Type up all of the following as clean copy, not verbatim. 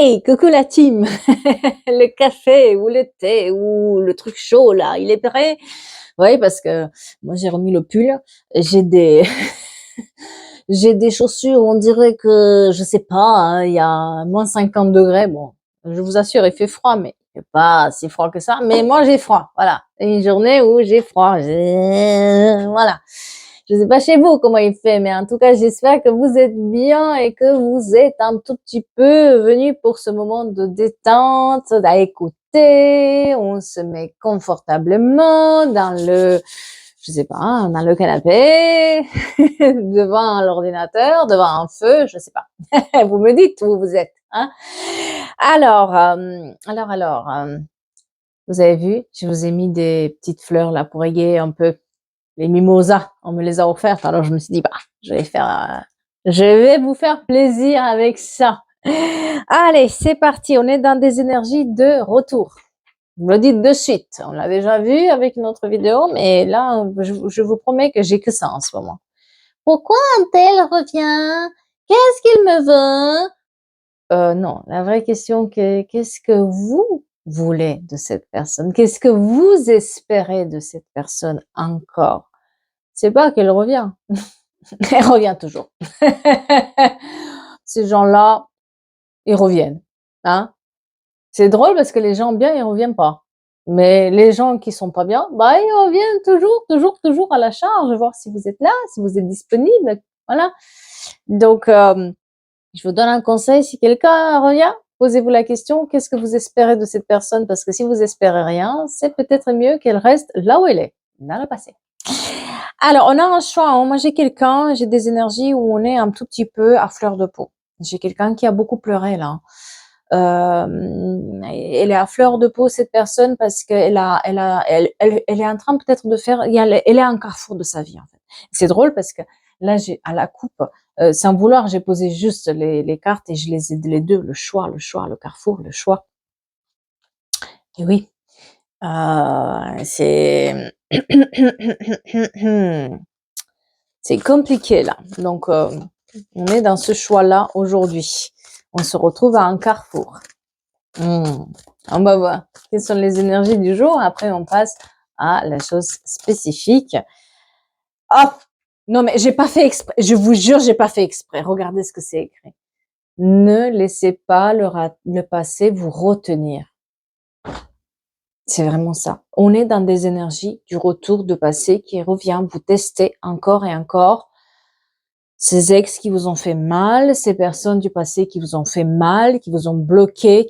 Hey, coucou la team! Le café ou le thé ou le truc chaud là, il est prêt? Oui, parce que moi j'ai remis le pull, j'ai des j'ai des chaussures où on dirait que je sais pas, hein, il y a -50 degrés. Bon, je vous assure, il fait froid, mais il fait pas si froid que ça. Mais moi j'ai froid, voilà. Une journée où j'ai froid, voilà. Je sais pas chez vous comment il fait, mais en tout cas, j'espère que vous êtes bien et que vous êtes un tout petit peu venus pour ce moment de détente, à écouter. On se met confortablement dans le, je sais pas, hein, dans le canapé, devant l'ordinateur, devant un feu, je sais pas. Vous me dites où vous êtes, hein. Alors, vous avez vu, je vous ai mis des petites fleurs là pour égayer un peu. Les mimosas, on me les a offertes, alors je me suis dit, bah, je vais vous faire plaisir avec ça. Allez, c'est parti, on est dans des énergies de retour. Vous me le dites de suite, on l'a déjà vu avec une autre vidéo, mais là, je vous promets que j'ai que ça en ce moment. Pourquoi un tel revient? Qu'est-ce qu'il me veut? Non, la vraie question, qu'est-ce que vous voulez de cette personne? Qu'est-ce que vous espérez de cette personne encore? C'est pas qu'elle revient. Elle revient toujours. Ces gens-là, ils reviennent, hein. C'est drôle parce que les gens bien, ils reviennent pas. Mais les gens qui sont pas bien, bah, ils reviennent toujours, toujours, toujours à la charge, voir si vous êtes là, si vous êtes disponible, voilà. Donc, je vous donne un conseil, si quelqu'un revient, posez-vous la question: «Qu'est-ce que vous espérez de cette personne?» parce que si vous espérez rien, c'est peut-être mieux qu'elle reste là où elle est, dans le passé. Alors, on a un choix, hein. Moi, j'ai des énergies où on est un tout petit peu à fleur de peau. J'ai quelqu'un qui a beaucoup pleuré là. Elle est à fleur de peau cette personne parce qu'elle est en train peut-être de faire, elle est à un carrefour de sa vie en fait. C'est drôle parce que là, j'ai à la coupe, sans vouloir, j'ai posé juste les cartes et je les ai les deux, le carrefour, le choix. Et oui, c'est c'est compliqué là. Donc, on est dans ce choix-là aujourd'hui. On se retrouve à un carrefour. On va voir quelles sont les énergies du jour. Après, on passe à la chose spécifique. Hop! Non, mais j'ai pas fait exprès. Je vous jure, j'ai pas fait exprès. Regardez ce que c'est écrit. Ne laissez pas le passé vous retenir. C'est vraiment ça. On est dans des énergies du retour de passé qui revient vous tester encore et encore. Ces ex qui vous ont fait mal, ces personnes du passé qui vous ont fait mal, qui vous ont bloqué.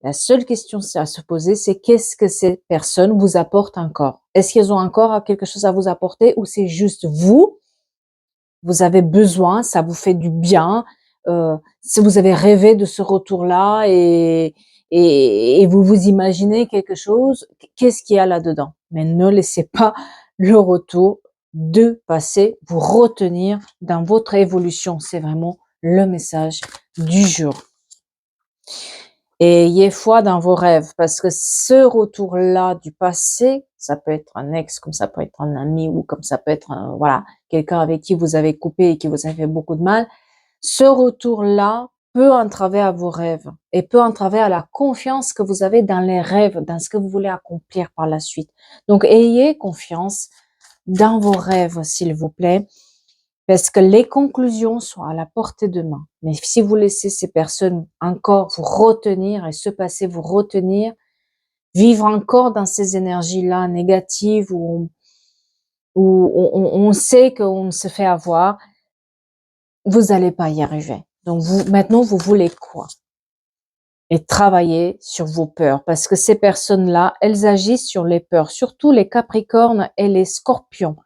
La seule question à se poser, c'est qu'est-ce que ces personnes vous apportent encore? Est-ce qu'elles ont encore quelque chose à vous apporter ou c'est juste vous avez besoin, ça vous fait du bien, si vous avez rêvé de ce retour-là et vous vous imaginez quelque chose, qu'est-ce qu'il y a là-dedans? Mais ne laissez pas le retour de passé vous retenir dans votre évolution. C'est vraiment le message du jour. Et ayez foi dans vos rêves parce que ce retour-là du passé, ça peut être un ex, comme ça peut être un ami ou comme ça peut être voilà, quelqu'un avec qui vous avez coupé et qui vous a fait beaucoup de mal. Ce retour-là peut entraver à vos rêves et peut entraver à la confiance que vous avez dans les rêves, dans ce que vous voulez accomplir par la suite. Donc, ayez confiance dans vos rêves, s'il vous plaît, parce que les conclusions sont à la portée de main. Mais si vous laissez ces personnes encore vous retenir et ce passé vous retenir, vivre encore dans ces énergies-là négatives où on sait qu'on se fait avoir, vous n'allez pas y arriver. Donc maintenant, vous voulez quoi? Et travailler sur vos peurs parce que ces personnes-là, elles agissent sur les peurs, surtout les Capricornes et les Scorpions.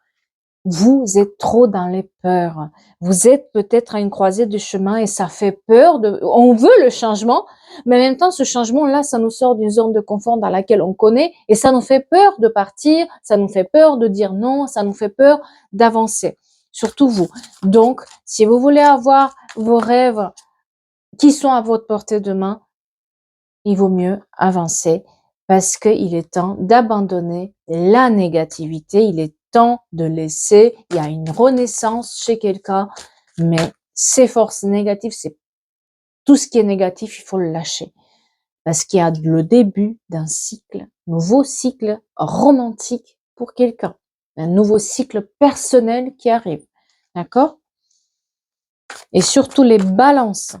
Vous êtes trop dans les peurs. Vous êtes peut-être à une croisée de chemin et ça fait peur on veut le changement, mais en même temps, ce changement-là, ça nous sort d'une zone de confort dans laquelle on connaît et ça nous fait peur de partir, ça nous fait peur de dire non, ça nous fait peur d'avancer. Surtout vous. Donc, si vous voulez avoir vos rêves qui sont à votre portée de main, il vaut mieux avancer parce qu'il est temps d'abandonner la négativité, il est temps de laisser, il y a une renaissance chez quelqu'un, mais ces forces négatives, c'est Tout ce qui est négatif, il faut le lâcher. Parce qu'il y a le début d'un cycle, nouveau cycle romantique pour quelqu'un. Un nouveau cycle personnel qui arrive. D'accord? Et surtout les balances.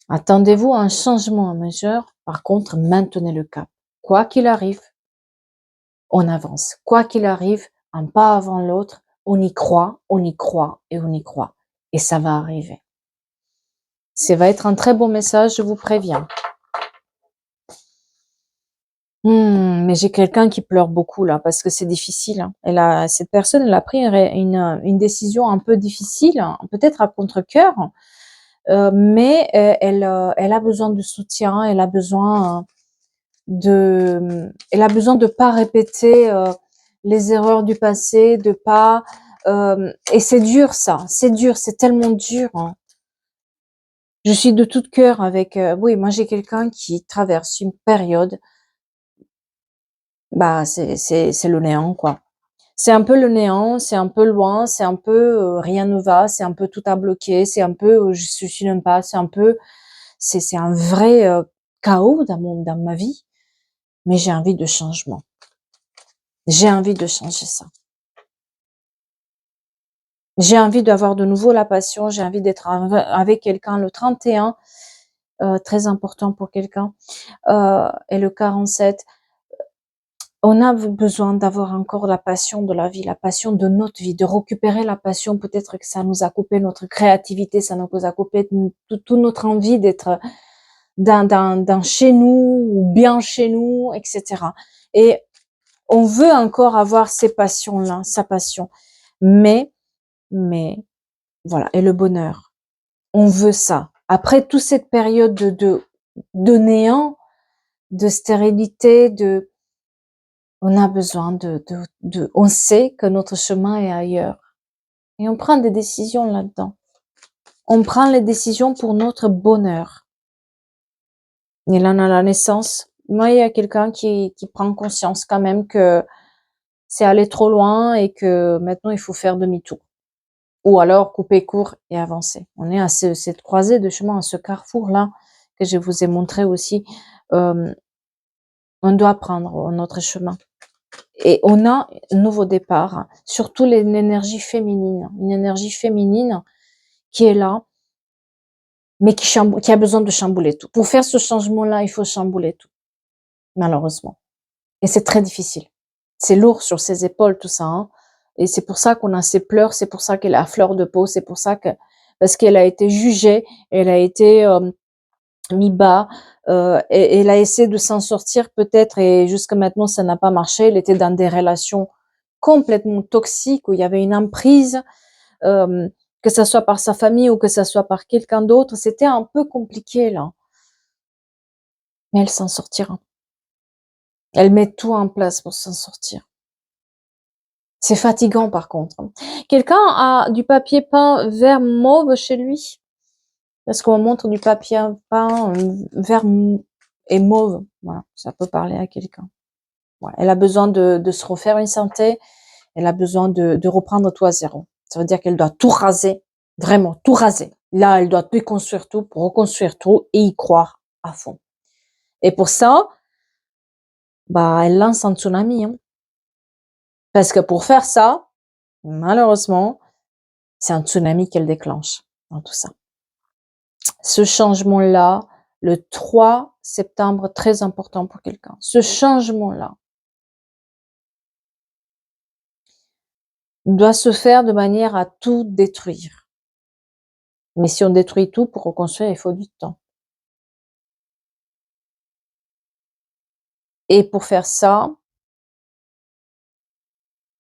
Attendez-vous à un changement majeur. Par contre, maintenez le cap. Quoi qu'il arrive, on avance. Quoi qu'il arrive, un pas avant l'autre, on y croit, on y croit et on y croit. Et ça va arriver. Ça va être un très bon message, je vous préviens. Mais j'ai quelqu'un qui pleure beaucoup là, parce que c'est difficile. Hein. Cette personne, elle a pris une décision un peu difficile, hein, peut-être à contre-cœur, mais elle a besoin de soutien, elle a besoin de pas répéter les erreurs du passé, de pas et c'est dur ça, c'est dur, c'est tellement dur. Hein. Je suis de tout cœur avec oui, moi j'ai quelqu'un qui traverse une période, bah c'est le néant quoi. C'est un peu le néant, c'est un peu loin, c'est un peu rien ne va, c'est un peu tout a bloqué, c'est un peu je suis même pas, c'est un peu c'est un vrai chaos dans ma vie, mais j'ai envie de changement. J'ai envie de changer ça. J'ai envie d'avoir de nouveau la passion, j'ai envie d'être avec quelqu'un le 31, très important pour quelqu'un, et le 47. On a besoin d'avoir encore la passion de la vie, la passion de notre vie, de récupérer la passion. Peut-être que ça nous a coupé notre créativité, ça nous a coupé toute notre envie d'être dans chez nous ou bien chez nous, etc. Et on veut encore avoir ces passions-là, sa passion. Mais voilà, et le bonheur. On veut ça. Après toute cette période de néant, de stérilité, on a besoin on sait que notre chemin est ailleurs. Et on prend des décisions là-dedans. On prend les décisions pour notre bonheur. Et là, on a la naissance. Moi, il y a quelqu'un qui prend conscience quand même que c'est aller trop loin et que maintenant, il faut faire demi-tour. Ou alors couper court et avancer. On est à cette croisée de chemin, à ce carrefour-là que je vous ai montré aussi. On doit prendre notre chemin. Et on a un nouveau départ, surtout l'énergie féminine, une énergie féminine qui est là, mais qui a besoin de chambouler tout. Pour faire ce changement-là, il faut chambouler tout, malheureusement. Et c'est très difficile. C'est lourd sur ses épaules, tout ça. Hein. Et c'est pour ça qu'on a ses pleurs, c'est pour ça qu'elle a à fleur de peau, c'est pour ça que, parce qu'elle a été jugée, elle a été mis bas, et elle a essayé de s'en sortir peut-être, et jusqu'à maintenant, ça n'a pas marché. Elle était dans des relations complètement toxiques, où il y avait une emprise, que ça soit par sa famille ou que ça soit par quelqu'un d'autre. C'était un peu compliqué, là. Mais elle s'en sortira. Elle met tout en place pour s'en sortir. C'est fatigant, par contre. Quelqu'un a du papier peint vert mauve chez lui? Parce qu'on montre du papier peint vert et mauve. Voilà, ça peut parler à quelqu'un. Voilà. Elle a besoin de se refaire une santé. Elle a besoin de reprendre tout à zéro. Ça veut dire qu'elle doit tout raser, vraiment tout raser. Là, elle doit déconstruire tout pour reconstruire tout et y croire à fond. Et pour ça, bah, elle lance un tsunami. Hein. Parce que pour faire ça, malheureusement, c'est un tsunami qu'elle déclenche dans tout ça. Ce changement-là, le 3 septembre, très important pour quelqu'un. Ce changement-là doit se faire de manière à tout détruire. Mais si on détruit tout, pour reconstruire, il faut du temps. Et pour faire ça,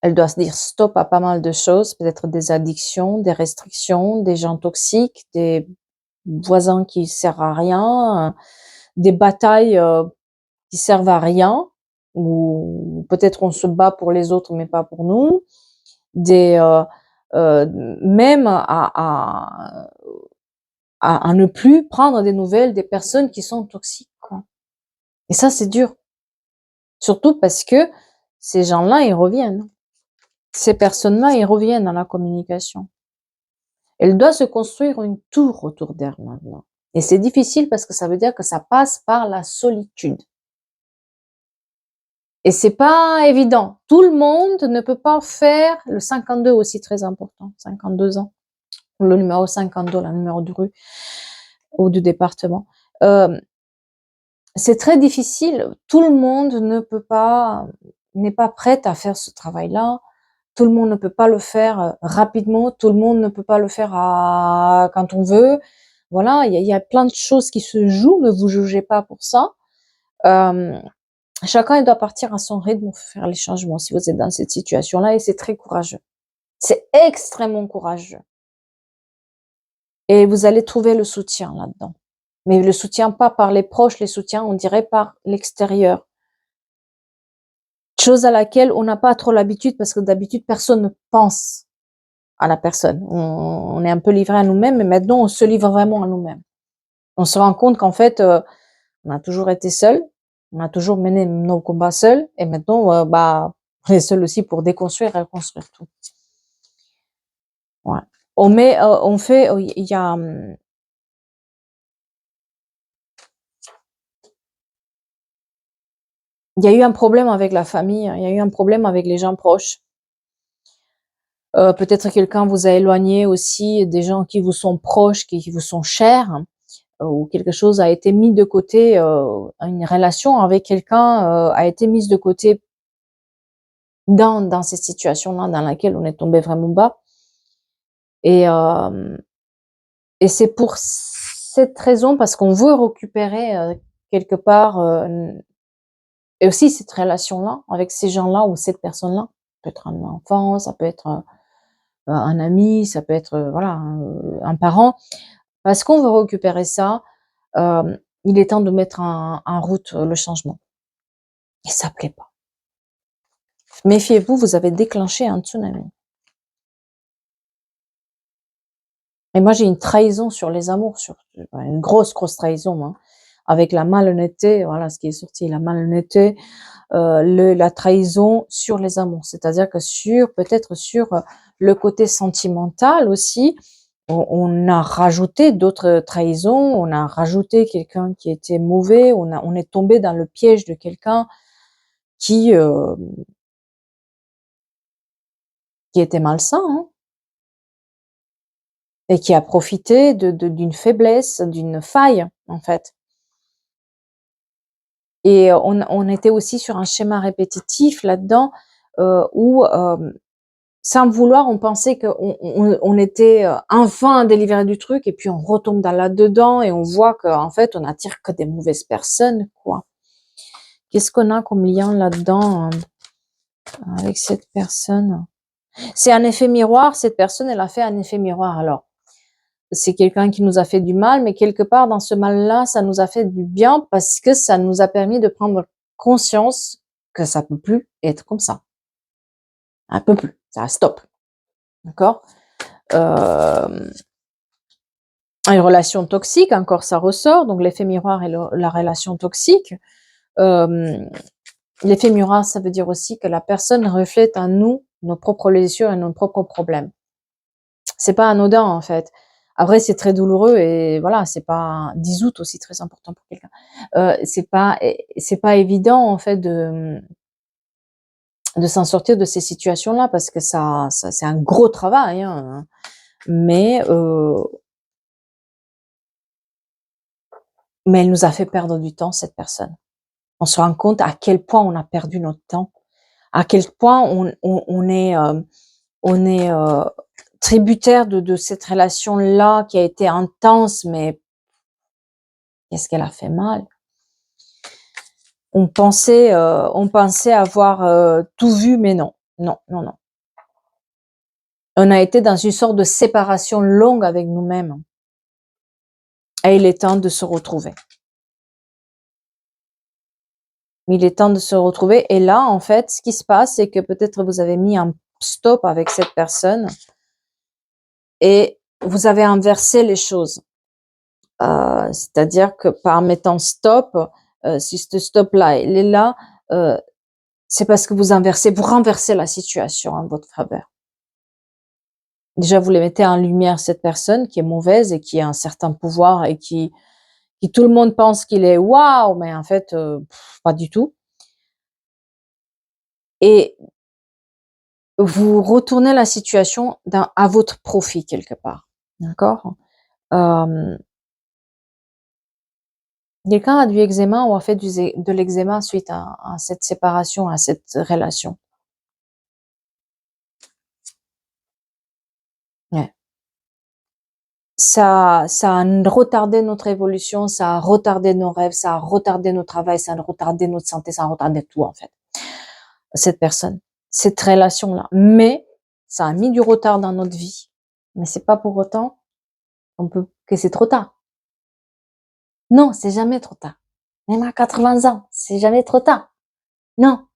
elle doit se dire stop à pas mal de choses, peut-être des addictions, des restrictions, des gens toxiques, des voisins qui servent à rien, des batailles qui servent à rien, ou peut-être on se bat pour les autres mais pas pour nous, même à ne plus prendre des nouvelles des personnes qui sont toxiques, quoi. Et ça, c'est dur. Surtout parce que ces gens-là, ils reviennent. Ces personnes-là, ils reviennent dans la communication. Elle doit se construire une tour autour d'elle maintenant. Et c'est difficile parce que ça veut dire que ça passe par la solitude. Et c'est pas évident. Tout le monde ne peut pas faire le 52 aussi très important, 52 ans. Le numéro 52, le numéro de rue ou du département. C'est très difficile. Tout le monde n'est pas prêt à faire ce travail-là. Tout le monde ne peut pas le faire rapidement. Tout le monde ne peut pas le faire quand on veut. Voilà, il y a plein de choses qui se jouent. Ne vous jugez pas pour ça. Chacun il doit partir à son rythme pour faire les changements si vous êtes dans cette situation-là et c'est très courageux. C'est extrêmement courageux. Et vous allez trouver le soutien là-dedans. Mais le soutien pas par les proches, les soutiens, on dirait par l'extérieur. Chose à laquelle on n'a pas trop l'habitude parce que d'habitude, personne ne pense à la personne. On est un peu livré à nous-mêmes, mais maintenant, on se livre vraiment à nous-mêmes. On se rend compte qu'en fait, on a toujours été seul, on a toujours mené nos combats seuls, et maintenant, on est seul aussi pour déconstruire et reconstruire tout. Ouais. On fait, il y a, il y a eu un problème avec la famille, il y a eu un problème avec les gens proches. Peut-être quelqu'un vous a éloigné aussi des gens qui vous sont proches, qui vous sont chers, ou quelque chose a été mis de côté, une relation avec quelqu'un a été mise de côté dans cette situation-là dans laquelle on est tombé vraiment bas. Et, et c'est pour cette raison, parce qu'on veut récupérer quelque part, et aussi cette relation-là avec ces gens-là ou cette personne-là. Ça peut être un enfant, ça peut être un ami, ça peut être voilà un parent. Parce qu'on veut récupérer ça, il est temps de mettre en route le changement. Et ça plaît pas. Méfiez-vous, vous avez déclenché un tsunami. Et moi, j'ai une trahison sur les amours, une grosse trahison, hein, avec la malhonnêteté, voilà ce qui est sorti, la malhonnêteté, la trahison sur les amours. C'est-à-dire que peut-être sur le côté sentimental aussi, on a rajouté d'autres trahisons, on a rajouté quelqu'un qui était mauvais, on est tombé dans le piège de quelqu'un qui était malsain, hein, et qui a profité d'une faiblesse, d'une faille, en fait. Et on était aussi sur un schéma répétitif là-dedans, où sans le vouloir, on pensait qu'on était enfin délivré du truc, et puis on retombe dans là-dedans et on voit qu'en fait, on attire que des mauvaises personnes, quoi. Qu'est-ce qu'on a comme lien là-dedans avec cette personne? C'est un effet miroir, cette personne, elle a fait un effet miroir. Alors, c'est quelqu'un qui nous a fait du mal, mais quelque part dans ce mal-là, ça nous a fait du bien parce que ça nous a permis de prendre conscience que ça peut plus être comme ça. Un peu plus, ça stop. D'accord? Une relation toxique, encore ça ressort, donc l'effet miroir et la relation toxique. L'effet miroir, ça veut dire aussi que la personne reflète en nous nos propres blessures et nos propres problèmes. C'est pas anodin en fait. Après, c'est très douloureux et voilà, c'est pas 10 août aussi très important pour quelqu'un. C'est pas évident en fait de s'en sortir de ces situations-là parce que ça c'est un gros travail, hein, mais elle nous a fait perdre du temps, cette personne. On se rend compte à quel point on a perdu notre temps, à quel point on est tributaire de cette relation-là qui a été intense, mais qu'est-ce qu'elle a fait mal. On pensait avoir tout vu, mais non, non, non, non. On a été dans une sorte de séparation longue avec nous-mêmes. Et il est temps de se retrouver. Il est temps de se retrouver. Et là, en fait, ce qui se passe, c'est que peut-être vous avez mis un stop avec cette personne et vous avez inversé les choses. C'est-à-dire que par mettant stop, si ce stop-là, il est là, c'est parce que vous renversez la situation en votre faveur. Déjà, vous les mettez en lumière, cette personne qui est mauvaise et qui a un certain pouvoir et qui tout le monde pense qu'il est waouh, mais en fait, pas du tout. Et vous retournez la situation à votre profit quelque part. D'accord? Hem, Quelqu'un a du eczéma ou a fait de l'eczéma suite à cette séparation, à cette relation. Ouais. Ça a retardé notre évolution, ça a retardé nos rêves, ça a retardé notre travail, ça a retardé notre santé, ça a retardé tout en fait, cette personne, cette relation-là. Mais ça a mis du retard dans notre vie. Mais c'est pas pour autant que c'est trop tard. Non, c'est jamais trop tard. Même à 80 ans, c'est jamais trop tard. Non.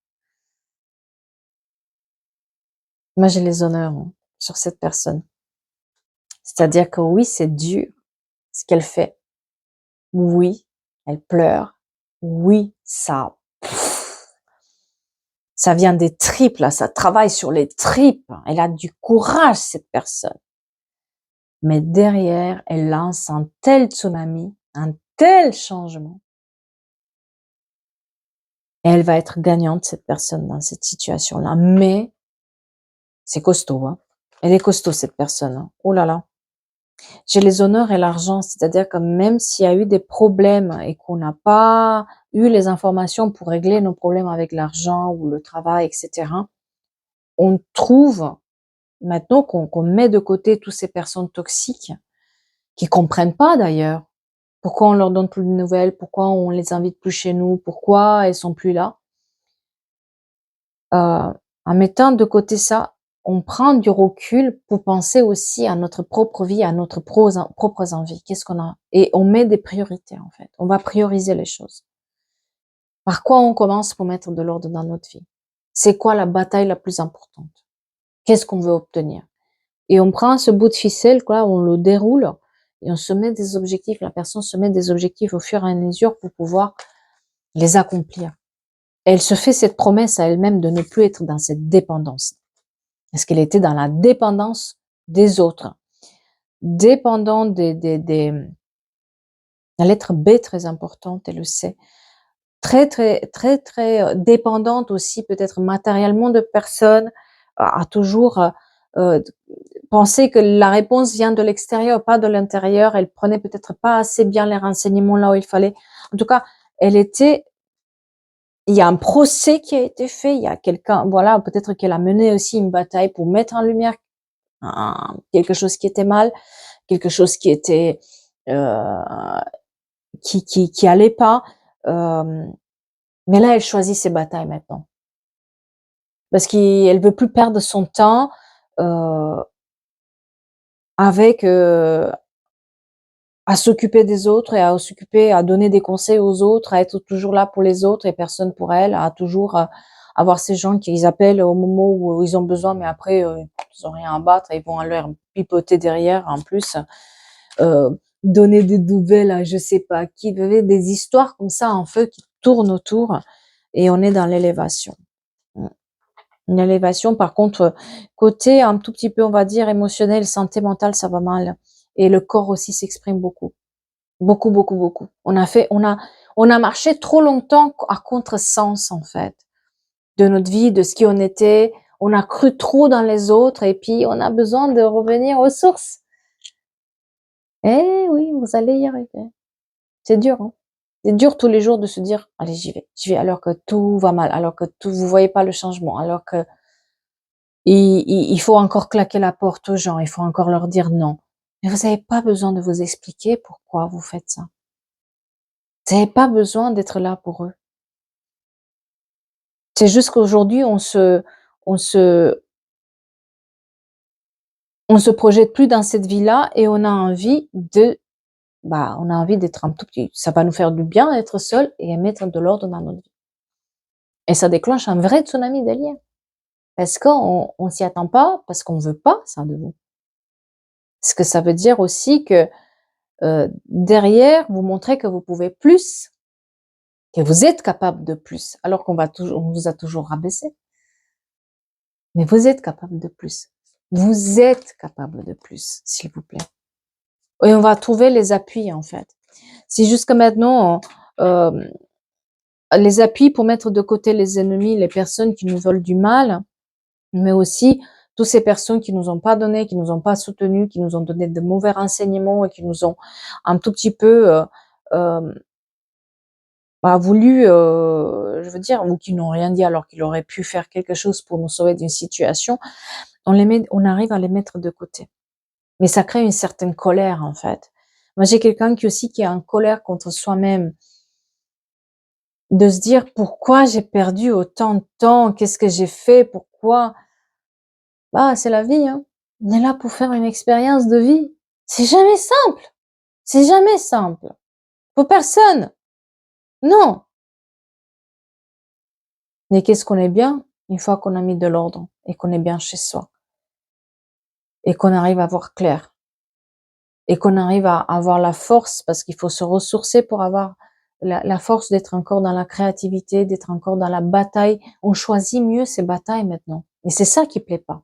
Moi, j'ai les honneurs sur cette personne. C'est-à-dire que oui, c'est dur ce qu'elle fait. Oui, elle pleure. Oui, ça vient des tripes, là, ça travaille sur les tripes. Elle a du courage, cette personne. Mais derrière, elle lance un tel tsunami, un tel changement. Et elle va être gagnante, cette personne, dans cette situation-là. Mais c'est costaud, hein. Elle est costaud, cette personne, hein. Oh là là. J'ai les honneurs et l'argent, c'est-à-dire que même s'il y a eu des problèmes et qu'on n'a pas eu les informations pour régler nos problèmes avec l'argent ou le travail, etc., on trouve maintenant qu'on met de côté toutes ces personnes toxiques qui comprennent pas d'ailleurs pourquoi on leur donne plus de nouvelles, pourquoi on les invite plus chez nous, pourquoi elles sont plus là. En mettant de côté ça, on prend du recul pour penser aussi à notre propre vie, à notre propres envies. Qu'est-ce qu'on a? Et on met des priorités, en fait. On va prioriser les choses. Par quoi on commence pour mettre de l'ordre dans notre vie? C'est quoi la bataille la plus importante? Qu'est-ce qu'on veut obtenir? Et on prend ce bout de ficelle, quoi, on le déroule et on se met des objectifs. La personne se met des objectifs au fur et à mesure pour pouvoir les accomplir. Elle se fait cette promesse à elle-même de ne plus être dans cette dépendance. Parce qu'elle était dans la dépendance des autres, dépendant la lettre B très importante, elle le sait, très dépendante aussi peut-être matériellement de personnes, à toujours penser que la réponse vient de l'extérieur, pas de l'intérieur. Elle prenait peut-être pas assez bien les renseignements là où il fallait. En tout cas, il y a un procès qui a été fait, il y a quelqu'un, voilà, peut-être qu'elle a mené aussi une bataille pour mettre en lumière quelque chose qui était mal, quelque chose qui était qui allait pas. Mais là, elle choisit ses batailles maintenant, parce qu'elle veut plus perdre son temps avec à s'occuper des autres et à donner des conseils aux autres, à être toujours là pour les autres et personne pour elle, à toujours avoir ces gens qu'ils appellent au moment où ils ont besoin, mais après ils ont rien à battre et ils vont leur pipoter derrière en plus. Donner des nouvelles à je sais pas qui, des histoires comme ça en feu qui tournent autour et on est dans l'élévation. Une élévation, par contre, côté un tout petit peu, on va dire, émotionnel, santé mentale, ça va mal. Et le corps aussi s'exprime beaucoup. Beaucoup, beaucoup, beaucoup. On a marché trop longtemps à contresens, en fait, de notre vie, de ce qui on était. On a cru trop dans les autres et puis on a besoin de revenir aux sources. Eh oui, vous allez y arriver. C'est dur, hein. C'est dur tous les jours de se dire: «Allez, j'y vais», alors que tout va mal, alors que tout vous voyez pas le changement, alors que il faut encore claquer la porte aux gens, il faut encore leur dire non. Mais vous avez pas besoin de vous expliquer pourquoi vous faites ça. Vous avez pas besoin d'être là pour eux. C'est juste qu'aujourd'hui, on se on se projette plus dans cette vie-là et on a envie on a envie d'être un tout petit ça va nous faire du bien d'être seul et mettre de l'ordre dans notre vie. Et ça déclenche un vrai tsunami des liens. Parce qu'on s'y attend pas, parce qu'on veut pas ça de vous. Ce que ça veut dire aussi que, derrière, vous montrez que vous pouvez plus, que vous êtes capable de plus, alors on vous a toujours rabaissé. Mais vous êtes capable de plus. Vous êtes capable de plus, s'il vous plaît. Et on va trouver les appuis, en fait. Si jusqu'à maintenant, les appuis pour mettre de côté les ennemis, les personnes qui nous veulent du mal, mais aussi toutes ces personnes qui nous ont pas donné, qui nous ont pas soutenus, qui nous ont donné de mauvais renseignements et qui nous ont un tout petit peu voulu, je veux dire, ou qui n'ont rien dit alors qu'ils auraient pu faire quelque chose pour nous sauver d'une situation, on arrive à les mettre de côté. Mais ça crée une certaine colère, en fait. Moi, j'ai quelqu'un qui est en colère contre soi-même, de se dire pourquoi j'ai perdu autant de temps, qu'est-ce que j'ai fait, pourquoi. Bah, c'est la vie, hein. On est là pour faire une expérience de vie. C'est jamais simple. C'est jamais simple. Pour personne. Non. Mais qu'est-ce qu'on est bien une fois qu'on a mis de l'ordre et qu'on est bien chez soi et qu'on arrive à voir clair et qu'on arrive à avoir la force, parce qu'il faut se ressourcer pour avoir la force d'être encore dans la créativité, d'être encore dans la bataille. On choisit mieux ses batailles maintenant. Et c'est ça qui plaît pas.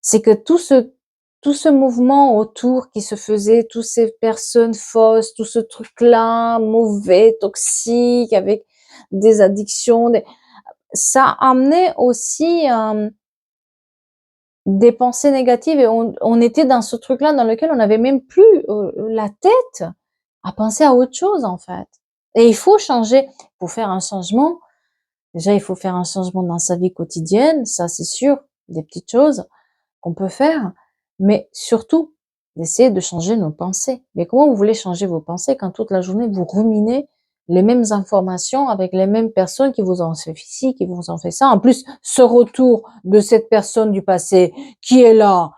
C'est que tout ce mouvement autour qui se faisait, toutes ces personnes fausses, tout ce truc-là, mauvais, toxique, avec des addictions, ça amenait aussi des pensées négatives, et on était dans ce truc-là dans lequel on n'avait même plus la tête à penser à autre chose, en fait. Et il faut changer. Pour faire un changement, déjà, il faut faire un changement dans sa vie quotidienne, ça c'est sûr, des petites choses qu'on peut faire, mais surtout d'essayer de changer nos pensées. Mais comment vous voulez changer vos pensées quand toute la journée vous ruminez les mêmes informations avec les mêmes personnes qui vous ont fait ci, qui vous ont fait ça. En plus, ce retour de cette personne du passé qui est là,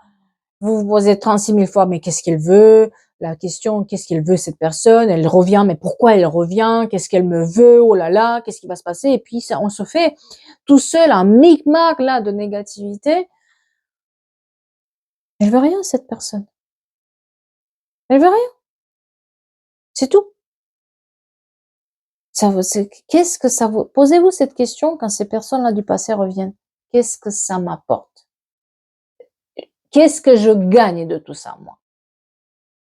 vous vous posez 36 000 fois, mais qu'est-ce qu'elle veut? La question, qu'est-ce qu'elle veut cette personne? Elle revient, mais pourquoi elle revient? Qu'est-ce qu'elle me veut? Oh là là, qu'est-ce qui va se passer? Et puis, ça, on se fait tout seul un micmac là de négativité. Elle veut rien, cette personne. Elle veut rien. C'est tout. Qu'est-ce que ça vaut? Posez-vous cette question quand ces personnes-là du passé reviennent. Qu'est-ce que ça m'apporte? Qu'est-ce que je gagne de tout ça, moi?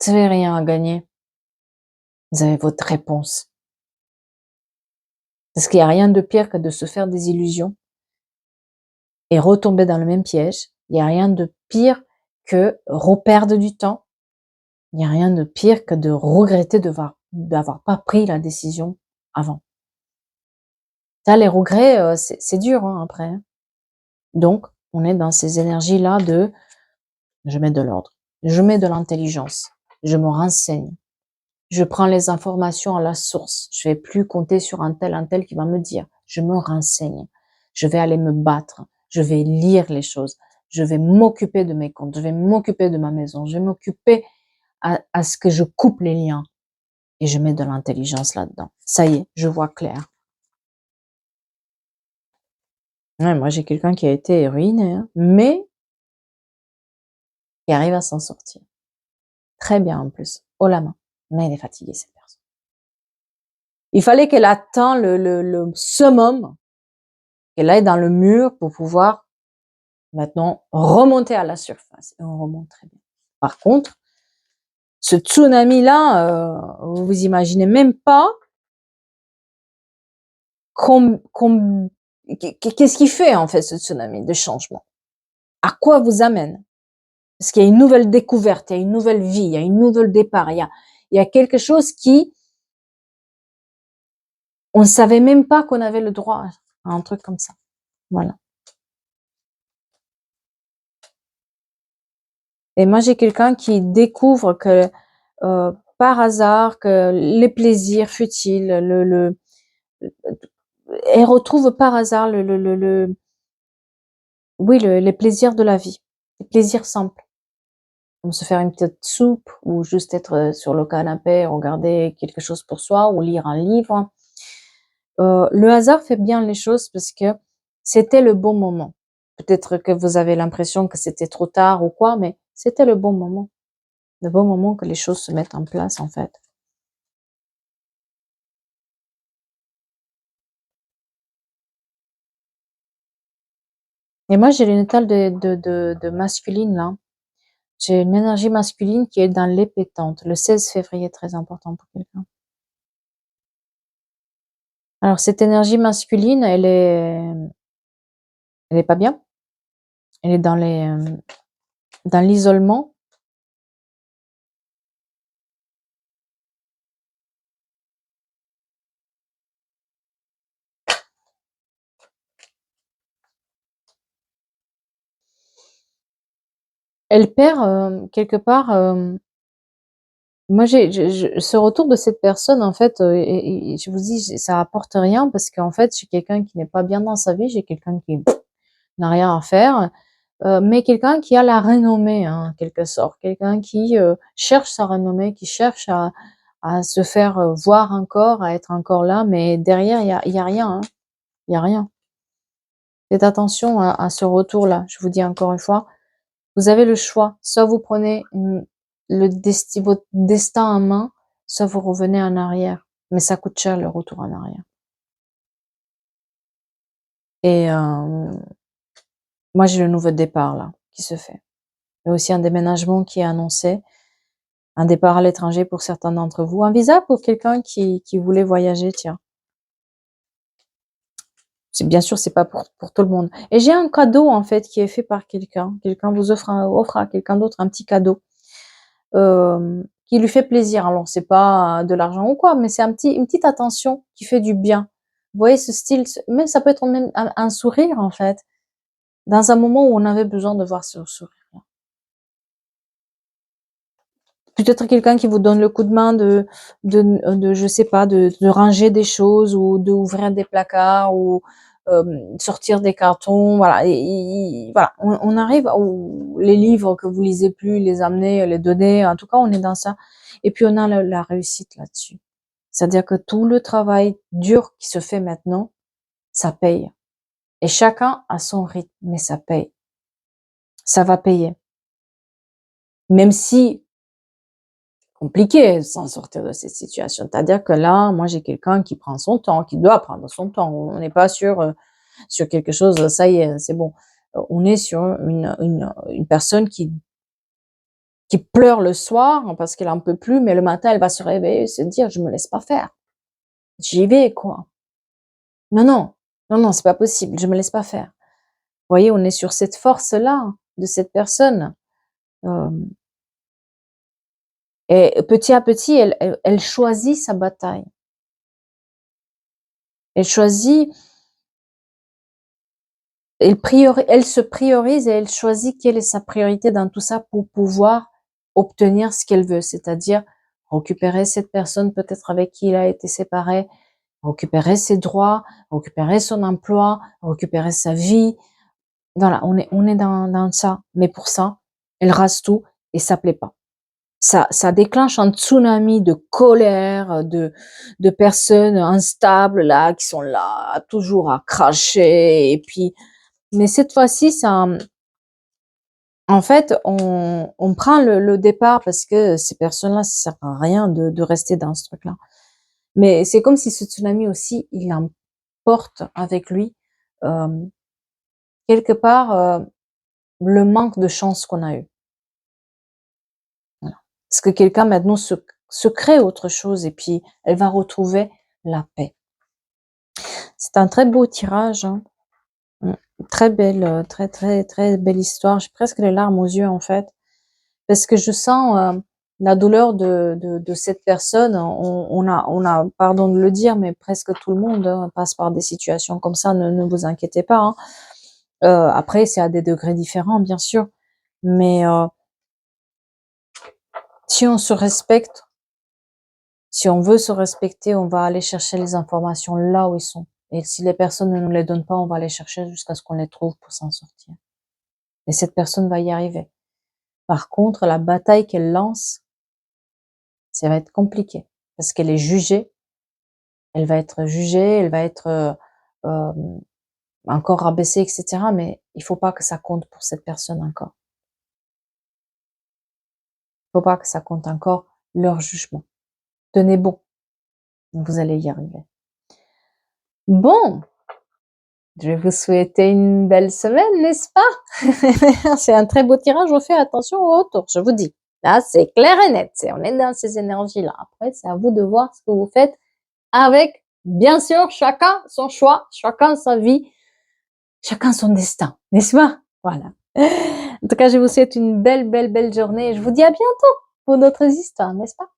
Vous n'avez rien à gagner. Vous avez votre réponse. Parce qu'il n'y a rien de pire que de se faire des illusions et retomber dans le même piège. Il n'y a rien de pire que reperdre du temps. Il n'y a rien de pire que de regretter d'avoir pas pris la décision avant. Ça, les regrets, c'est dur, hein, après, hein. Donc, on est dans ces énergies-là de je mets de l'ordre, je mets de l'intelligence, je me renseigne, je prends les informations à la source, je vais plus compter sur un tel qui va me dire, je me renseigne, je vais aller me battre, je vais lire les choses, je vais m'occuper de mes comptes, je vais m'occuper de ma maison, je vais m'occuper à ce que je coupe les liens et je mets de l'intelligence là-dedans. Ça y est, je vois clair. Ouais, moi j'ai quelqu'un qui a été ruiné, hein, mais qui arrive à s'en sortir. Très bien en plus, haut la main. Mais elle est fatiguée, cette personne. Il fallait qu'elle atteigne le summum, qu'elle aille dans le mur pour pouvoir maintenant remonter à la surface. Et on remonte très bien. Par contre, ce tsunami-là, vous imaginez même pas qu'est-ce qu'il fait en fait, ce tsunami de changement. À quoi vous amène? Parce qu'il y a une nouvelle découverte, il y a une nouvelle vie, il y a une nouvelle départ, il y a quelque chose qui, on ne savait même pas qu'on avait le droit à un truc comme ça. Voilà. Et moi, j'ai quelqu'un qui découvre que par hasard, que les plaisirs futiles, elle retrouve par hasard les plaisirs de la vie, les plaisirs simples, comme se faire une petite soupe ou juste être sur le canapé, regarder quelque chose pour soi ou lire un livre. Le hasard fait bien les choses parce que c'était le bon moment. Peut-être que vous avez l'impression que c'était trop tard ou quoi, mais c'était le bon moment. Le bon moment que les choses se mettent en place, en fait. Et moi, j'ai l'étal de masculine, là. J'ai une énergie masculine qui est dans l'épée-tente. Le 16 février, très important pour quelqu'un. Alors, cette énergie masculine, elle est pas bien. Elle est dans l'isolement. Elle perd, quelque part, moi, ce retour de cette personne, en fait, et je vous dis, ça apporte rien parce qu'en fait, j'ai quelqu'un qui n'est pas bien dans sa vie, j'ai quelqu'un qui n'a rien à faire, mais quelqu'un qui a la renommée, hein, en quelque sorte. Quelqu'un qui cherche sa renommée, qui cherche à se faire voir encore, à être encore là, mais derrière, il y a rien, hein. Il y a rien. Faites attention à ce retour-là. Je vous dis encore une fois, vous avez le choix. Soit vous prenez votre destin en main, soit vous revenez en arrière. Mais ça coûte cher le retour en arrière. Et moi, j'ai le nouveau départ là qui se fait. Il y a aussi un déménagement qui est annoncé, un départ à l'étranger pour certains d'entre vous, un visa pour quelqu'un qui voulait voyager, tiens. C'est bien sûr, c'est pas pour tout le monde. Et j'ai un cadeau en fait qui est fait par quelqu'un. Quelqu'un vous offre à quelqu'un d'autre un petit cadeau. Qui lui fait plaisir. Alors c'est pas de l'argent ou quoi, mais c'est une petite attention qui fait du bien. Vous voyez ce style, mais ça peut être même un sourire en fait, dans un moment où on avait besoin de voir ce sourire-là. Peut-être quelqu'un qui vous donne le coup de main de je sais pas, de ranger des choses ou d'ouvrir des placards ou sortir des cartons, voilà. Voilà, on arrive où les livres que vous lisez plus, les amener, les donner. En tout cas, on est dans ça. Et puis on a la réussite là-dessus. C'est-à-dire que tout le travail dur qui se fait maintenant, ça paye. Et chacun a son rythme, mais ça paye. Ça va payer. Même si compliqué s'en sortir de cette situation. C'est-à-dire que là, moi, j'ai quelqu'un qui prend son temps, qui doit prendre son temps. On n'est pas sur quelque chose, ça y est, c'est bon. On est sur une personne qui pleure le soir parce qu'elle en peut plus, mais le matin, elle va se réveiller et se dire, je me laisse pas faire. J'y vais, quoi. Non, non, non, non, c'est pas possible. Je me laisse pas faire. Vous voyez, on est sur cette force-là de cette personne. Euh, et petit à petit, elle choisit sa bataille. Elle choisit, elle se priorise et elle choisit quelle est sa priorité dans tout ça pour pouvoir obtenir ce qu'elle veut, c'est-à-dire récupérer cette personne peut-être avec qui il a été séparé, récupérer ses droits, récupérer son emploi, récupérer sa vie. Voilà, on est dans ça. Mais pour ça, elle rase tout et ça plaît pas. Ça déclenche un tsunami de colère, de personnes instables là, qui sont là, toujours à cracher. Et puis, mais cette fois-ci, ça, en fait, on prend le départ parce que ces personnes-là, ça sert à rien de rester dans ce truc-là. Mais c'est comme si ce tsunami aussi, il emporte avec lui, euh, quelque part, le manque de chance qu'on a eu. Voilà. Parce que quelqu'un maintenant se crée autre chose et puis elle va retrouver la paix. C'est un très beau tirage, hein. Très belle, très très très belle histoire. J'ai presque les larmes aux yeux en fait, parce que je sens la douleur de cette personne. On a, pardon de le dire, mais presque tout le monde passe par des situations comme ça. Ne vous inquiétez pas, hein. Après, c'est à des degrés différents, bien sûr, mais si on se respecte, si on veut se respecter, on va aller chercher les informations là où ils sont. Et si les personnes ne nous les donnent pas, on va les chercher jusqu'à ce qu'on les trouve pour s'en sortir. Et cette personne va y arriver. Par contre, la bataille qu'elle lance, ça va être compliqué parce qu'elle est jugée. Elle va être jugée, elle va être euh, encore rabaissée, etc. Mais il faut pas que ça compte pour cette personne encore. Il faut pas que ça compte encore leur jugement. Tenez bon, vous allez y arriver. Bon, Je vais vous souhaiter une belle semaine, n'est-ce pas? C'est un très beau tirage, on fait attention au retour, je vous dis. Là, c'est clair et net, on est dans ces énergies-là. Après, c'est à vous de voir ce que vous faites avec, bien sûr, chacun son choix, chacun sa vie, chacun son destin, n'est-ce pas? Voilà. En tout cas, je vous souhaite une belle journée et je vous dis à bientôt pour d'autres histoires, n'est-ce pas?